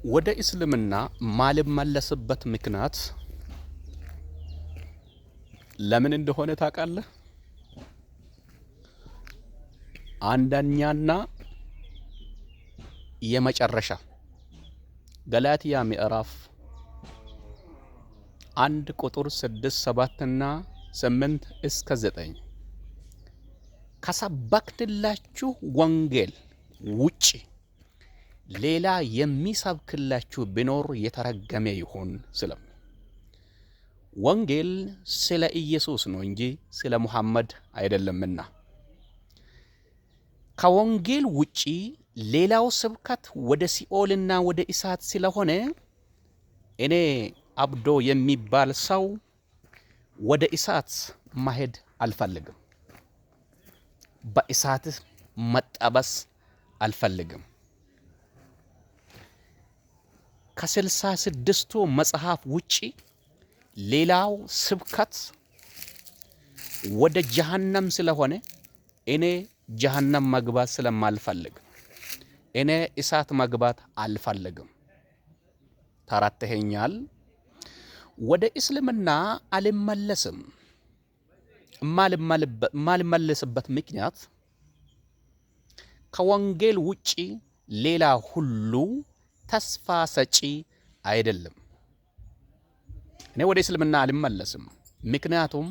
ወደ እስልምና ማልመለስበት ምክንያት ለምን እንደሆነ ታውቃለህ? አንደኛና የመጨረሻ ገላትያ ምዕራፍ 1 ቁጥር 6 7 እና 8 እስከ 9 ከሰበክንላችሁ ወንጌል ውጪ ሌላ የሚሰብክላችሁ ቢኖር የተረገመ ይሁን ስለም ወንጌል ስለ ኢየሱስ ነው እንጂ ስለ ሙሐመድ አይደለምና ከወንጌል ውጪ ሌላው ስብከት ወደ ሲኦልና ወደ እሳት ስለሆነ እኔ አብዶ የሚባል ሰው ወደ እሳት መሄድ አልፈልግም፣ በእሳት መጠበስ አልፈልግም። ከ66ቱ መጽሐፍ ውጪ ሌላው ስብከት ወደ ጀሃነም ስለሆነ እኔ ጀሃነም መግባት ስለማልፈልግ እኔ እሳት መግባት አልፈልግም። ተረድተኸኛል? ወደ እስልምና አልመለስም። ማልመለስበት ምክንያት ከወንጌል ውጪ ሌላ ሁሉ ተስፋ ሰጪ አይደለም። እኔ ወደ እስልምና አልመለስም። ምክንያቱም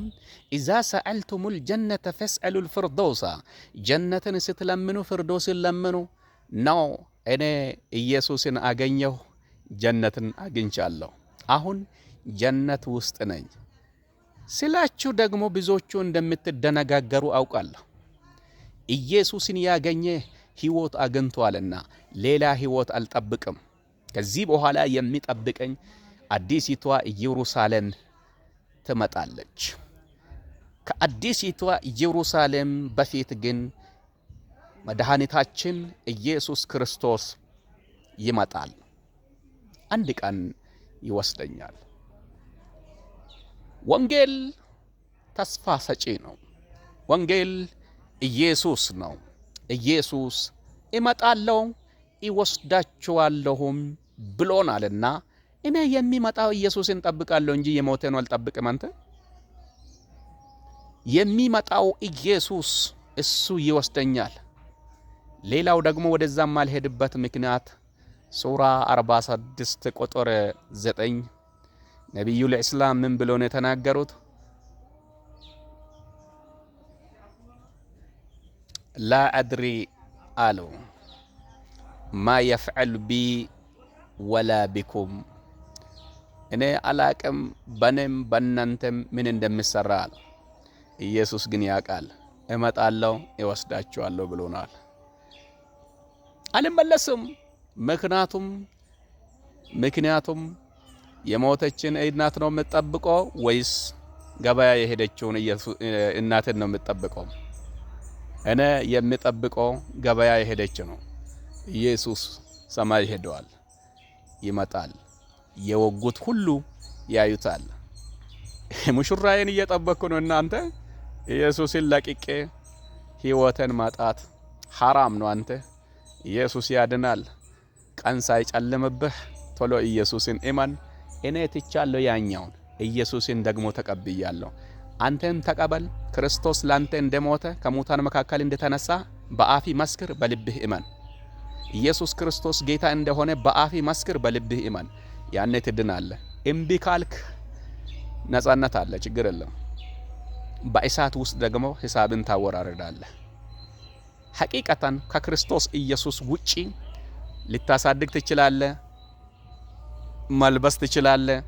ኢዛ ሰአልቱሙል ጀነተ ፈስአሉል ፊርደውሳ፣ ጀነትን ስትለምኑ ፊርደውስን ለምኑ ነው። እኔ ኢየሱስን አገኘሁ፣ ጀነትን አግኝቻለሁ። አሁን ጀነት ውስጥ ነኝ ስላችሁ ደግሞ ብዙዎቹ እንደምትደነጋገሩ አውቃለሁ። ኢየሱስን ያገኘ ሕይወት አግኝቷልና ሌላ ሕይወት አልጠብቅም። ከዚህ በኋላ የሚጠብቀኝ አዲሲቷ ኢየሩሳሌም ትመጣለች። ከአዲሲቷ ኢየሩሳሌም በፊት ግን መድኃኒታችን ኢየሱስ ክርስቶስ ይመጣል። አንድ ቀን ይወስደኛል። ወንጌል ተስፋ ሰጪ ነው። ወንጌል ኢየሱስ ነው። ኢየሱስ እመጣለሁ ይወስዳችኋለሁም ብሎናልና እኔ የሚመጣው ኢየሱስን ጠብቃለሁ እንጂ የሞተን አልጠብቅም። አንተ የሚመጣው ኢየሱስ እሱ ይወስደኛል። ሌላው ደግሞ ወደዛም ማልሄድበት ምክንያት ሱራ 46 ቁጥር 9 ነቢዩል ኢስላም ምን ብሎ ነው የተናገሩት? ላ አድሪ አሉ ማ የፍዐሉ ቢ ወላ ቢኩም፣ እኔ አላቅም በኔም በእናንተም ምን እንደሚሰራ አለ። ኢየሱስ ግን ያውቃል። እመጣለሁ ይወስዳችኋለሁ ብሎናል። አልመለስም። ምክንያቱም የሞተችን እናት ነው የምትጠብቀው ወይስ ገበያ የሄደችውን እናትን ነው የምትጠብቀው? እኔ የምጠብቀው ገበያ የሄደች ነው። ኢየሱስ ሰማይ ሄደዋል፣ ይመጣል። የወጉት ሁሉ ያዩታል። ሙሽራዬን እየጠበቅኩ ነው። እናንተ ኢየሱስን ለቅቄ ሕይወትን ማጣት ሐራም ነው። አንተ ኢየሱስ ያድናል። ቀን ሳይጨልምብህ ቶሎ ኢየሱስን እመን። እኔ ትቻለሁ ያኛውን፣ ኢየሱስን ደግሞ ተቀብያለሁ። አንተን ተቀበል። ክርስቶስ ላንተ እንደሞተ ከሙታን መካከል እንደተነሳ በአፊ መስክር፣ በልብህ እመን። ኢየሱስ ክርስቶስ ጌታ እንደሆነ በአፊ መስክር፣ በልብህ እመን። ያኔ ትድናለህ። እምቢ ካልክ ነጻነት አለ፣ ችግር የለም። በእሳት ውስጥ ደግሞ ሂሳብን ታወራርዳለህ። ሐቂቀተን ከክርስቶስ ኢየሱስ ውጪ ልታሳድግ ትችላለህ፣ መልበስ ትችላለህ፣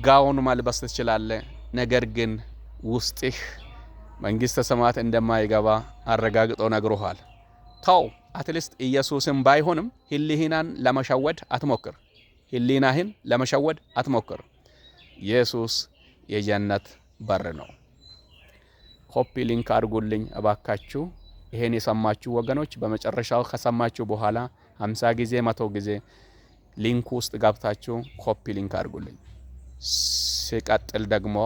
ጋውን መልበስ ትችላለህ። ነገር ግን ውስጥህ መንግሥተ ሰማያት እንደማይገባ አረጋግጦ ነግሮሃል። ተው። አትሊስት ኢየሱስን ባይሆንም ህሊናህን ለመሸወድ አትሞክር። ህሊናህን ለመሸወድ አትሞክር። ኢየሱስ የጀነት በር ነው። ኮፒ ሊንክ አድርጉልኝ እባካችሁ። ይሄን የሰማችሁ ወገኖች በመጨረሻው ከሰማችሁ በኋላ 50 ጊዜ 100 ጊዜ ሊንክ ውስጥ ገብታችሁ ኮፒ ሊንክ አድርጉልኝ። ሲቀጥል ደግሞ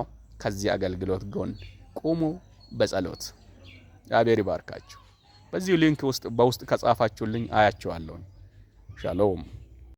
ከዚህ አገልግሎት ጎን ቁሙ በጸሎት። እግዚአብሔር ይባርካችሁ። በዚህ ሊንክ ውስጥ በውስጥ ከጻፋችሁልኝ አያችኋለሁ። ሻሎም